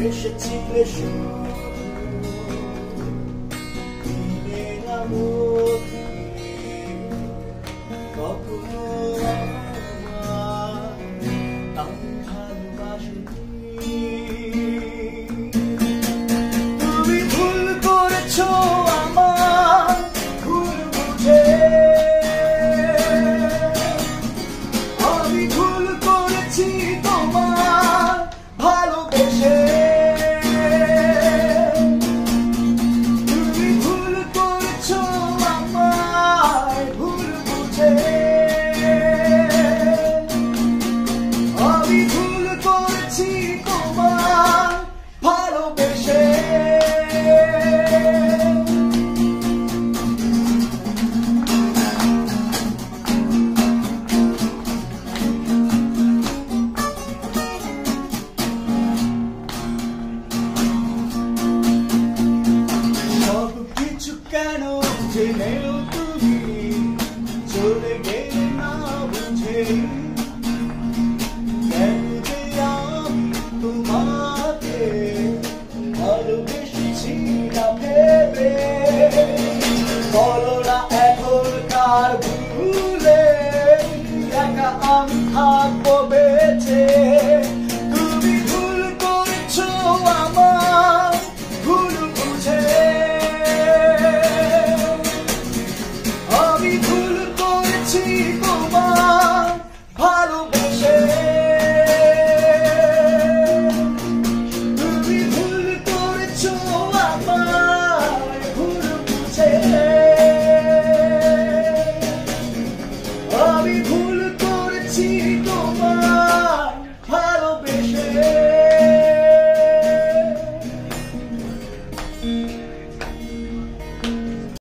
এসেছিলে শুধু দিনের মধ্যে, কখনো আমি ভালোবাসিনি। তুমি ভুল করেছো আমার ভুল বুঝে, আমি ভুল করেছি তোমার ভালোবেসে। তুমি ভুল করেছো আমার ভুল বুঝে, আমি ভুল করেছি তোমার ভালোবেসে। কেন জেনেও তুমি চলে গেলে না বুঝে, কেন যে আমি তোমাকে ভালোবেসেছি না ভেবে। বলো না এখনকার ভুলে একা আমি থাকবো বেঁচে। তুমি ভুল করেছো আমার ভুল বুঝে, আমি ভুল করেছি তোমার ভালোবেসে। তুমি ভুল করেছো আমার ভুল বুঝে, আমি ভুল করেছি তোমার